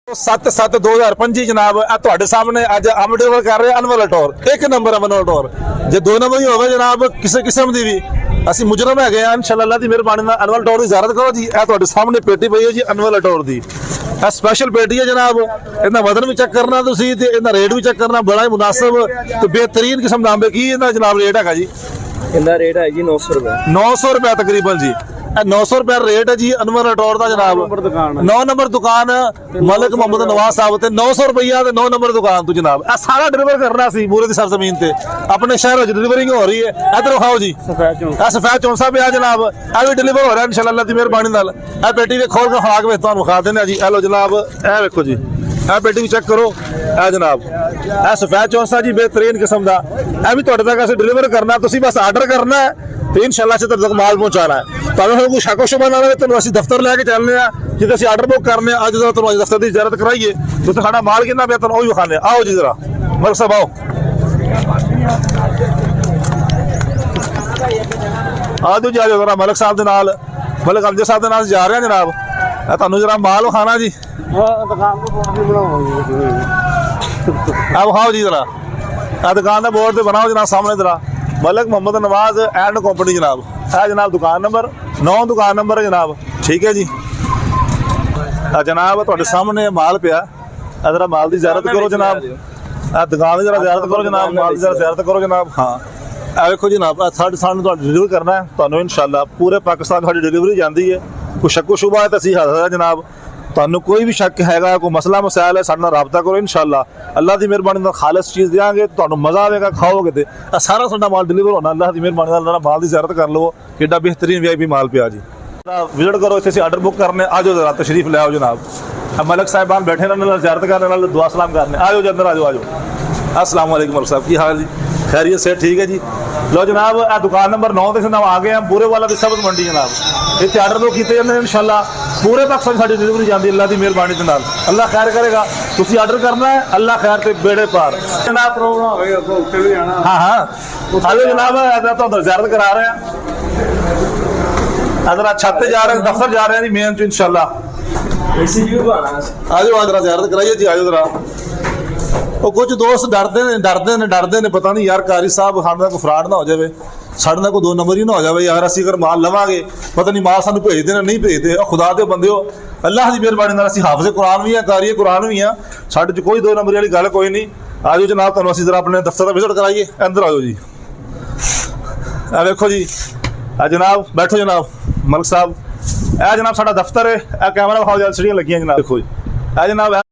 7/7/2025 ਜਨਾਬ ਆ ਤੁਹਾਡੇ ਸਾਹਮਣੇ ਅੱਜ ਅਮਡੇਵਰ ਕਰ ਰਹੇ ਅਨਵਲ ਟੌਰ ਇੱਕ ਨੰਬਰ ਅਨਵਲ ਟੌਰ ਜੇ ਦੋ ਨੰਬਰ ਹੀ ਹੋਵੇ ਜਨਾਬ ਕਿਸੇ ਕਿਸਮ ਦੀ ਵੀ ਅਸੀਂ ਮੁਜਰਮ ਹੈਗੇ ਆ ਇਨਸ਼ਾਅੱਲਾ ਅੱਲਾਹ ਦੀ ਮਿਹਰਬਾਨੀ ਨਾਲ ਅਨਵਲ ਟੌਰ ਦੀ ਜ਼ਿਆਰਤ ਕਰੋ ਜੀ ਇਹ ਤੁਹਾਡੇ ਸਾਹਮਣੇ ਪੇਟੀ ਪਈ ਹੈ ਜੀ ਅਨਵਲ ਟੌਰ ਦੀ ਇਹ ਸਪੈਸ਼ਲ ਪੇਟੀ ਹੈ ਜਨਾਬ ਇਹਦਾ ਵਜ਼ਨ ਵੀ ਚੈੱਕ ਕਰਨਾ ਤੁਸੀਂ ਤੇ ਇਹਦਾ ਰੇਟ ਵੀ ਚੈੱਕ ਕਰਨਾ ਬੜਾ ਹੀ ਮੁਨਾਸਿਬ ਤੇ ਬਿਹਤਰੀਨ ਕਿਸਮ ਦਾ ਅੰਬ ਕੀ ਇਹਦਾ ਜਨਾਬ ਰੇਟ ਹੈਗਾ ਜੀ ਇਹਦਾ ਰੇਟ ਹੈ ਜੀ 900 ਰੁਪਏ 900 ਰੁਪਏ ਤਕਰੀਬਨ ਜੀ 900 ਰੁਪਏ रेट है जी अनवर टॉर का जनाब 9 नंबर दुकान मलिक मोहम्मद नवाज साहब ते 900 रुपया 9 नंबर दुकान तो जनाब ए सारा डिलीवर करना सी पूरे दी सरजमीन ते अपने शहर में डिलीवरिंग हो रही है इधर खाओ जी सफेद चौंसा पे जनाब ए भी डिलीवर हो रहा है इंशाल्लाह अल्लाह दी मेहरबानी नाल ए पेटी वे खोल के खा के तुहानू खा देने जी ए लो जनाब ए देखो जी ए पेटी भी चेक करो ए जनाब ए सफेद चौंसा जी बेहतरीन किस्म दा ए भी तुहाडे तक असीं डिलीवर करना तुसीं बस आर्डर करना है तो इंशाल्लाह से तक माल पहुंचाना है तो कोई शक शुबा ना रहे तो असं दफ्तर लैके चलने जिसे असं आर्डर बुक करने अज तो तुम दफ्तर की इजाजत कराइए तो साढ़ा माल कितना पिया तुम वही विखाने आओ जी जरा मलिक साहब आओ आ जाओ जी आ जाओ जरा मलिक साहब के नाल मलिक अमजद साहब के नाल जा रहे हैं जनाब तुहानू जरा माल विखाना जी अब खाओ जी जरा दुकान का बोर्ड बनाओ जनाब सामने जरा मलिक मोहम्मद नवाज एंड कंपनी जनाब है जनाब दुकान नंबर 9 दुकान नंबर है जनाब ठीक है जी जनाब तुहाडे सामने माल पिया जरा माल की ज़ियारत करो जनाब दुकान की जरा ज़ियारत करो जनाब माल की जरा ज़ियारत करो जनाब हाँ देखो जनाब साढ़े सामने डिलीवर करना है तुहानू इंशाल्लाह पूरे पाकिस्तान साडी डिलीवरी जाती है कोई शक्को शुबा है तो असीं हाज़र है जनाब तुहानू कोई भी शक हैगा कोई मसला मसाइल है साडे नाल राबता करो इंशाल्लाह अल्लाह दी मेहरबानी नाल खालिस चीज़ देंगे तुहानू मज़ा आएगा खाओगे तो सारा साडा माल डिलीवर होना अल्लाह दी मेहरबानी नाल माल की ज़ियारत कर लो किड्डा बेहतरीन VIP माल पिया जी विजिट करो इत्थे आर्डर बुक करने आ जाओ जरा तशरीफ ले आओ जनाब मलिक साहिबान बैठे ने ज़ियारत करने दुआ सलाम करने आ जाओ जी अंदर आ जाओ अस्सलाम वालेकुम मलिक साहब की हाल जी खैरियत से ठीक है जी लो जनाब आ दुकान नंबर 9 ते जनाब आ गए हैं पूरे वाला दी सबत मंडी जनाब इत्थे आर्डर बुक कीते जांदे इंशाल्लाह पूरे पाकिस्तान साडी डिलीवरी जांदी अल्लाह दी मेहरबानी दे नाल अल्लाह खैर करेगा तुसी आर्डर करना है अल्लाह खैर ते बेड़े पार जनाब प्रोग्राम होएगा तो उत्ते भी आना हां हां हाले जनाब ऐसा तो अंदर ज़ियारत करा रहे हैं अगर छत पे जा रहे हैं दफ्तर जा रहे हैं जी मेन तो इंशाल्लाह एसी व्यू आना आ जाओ जरा ज़ियारत कराइए जी आ जाओ जरा ਉਹ ਕੁਝ ਦੋਸਤ ਡਰਦੇ ਨੇ ਪਤਾ ਨਹੀਂ ਯਾਰ ਕਾਰੀ ਸਾਹਿਬ ਸਾਡੇ ਨਾਲ ਕੋਈ ਫਰਾਡ ਨਾ ਹੋ ਜਾਵੇ ਸਾਡੇ ਨਾਲ ਕੋਈ ਦੋ ਨੰਬਰ ਹੀ ਨਾ ਹੋ ਜਾਵੇ ਯਾਰ ਅਸੀਂ ਅਗਰ ਮਾਲ ਲਵਾਂਗੇ ਪਤਾ ਨਹੀਂ ਮਾਲ ਸਾਨੂੰ ਭੇਜਦੇ ਨੇ ਨਹੀਂ ਭੇਜਦੇ ਉਹ ਖੁਦਾ ਦੇ ਬੰਦਿਓ ਅੱਲਾਹ ਦੀ ਮਿਹਰਬਾਨੀ ਨਾਲ ਅਸੀਂ ਹਾਫਿਜ਼ ਕੁਰਾਨ ਵੀ ਆ ਕਾਰੀ ਕੁਰਾਨ ਵੀ ਆ ਸਾਡੇ 'ਚ ਕੋਈ ਦੋ ਨੰਬਰ ਵਾਲੀ ਗੱਲ ਕੋਈ ਨਹੀਂ ਆ ਜਾਓ ਜਨਾਬ ਤੁਹਾਨੂੰ ਅਸੀਂ ਜ਼ਰਾ ਆਪਣੇ ਦਫ਼ਤਰ ਦਾ ਵਿਜ਼ਿਟ ਕਰਾਈਏ ਅੰਦਰ ਆ ਜਾਓ ਜੀ ਆ ਵੇਖੋ ਜੀ ਆ ਜਨਾਬ ਬੈਠੋ ਜਨਾਬ ਮਲਿਕ ਸਾਹਿਬ ਇਹ ਜਨਾਬ ਸਾਡਾ ਦਫ਼ਤਰ ਹੈ ਇਹ ਕੈਮਰਾ ਵਿਖਾਓ ਜਲ ਸੀੜੀਆਂ ਲੱਗੀਆਂ ਜਨਾਬ ਦੇਖੋ ਜੀ ਇਹ ਜਨਾਬ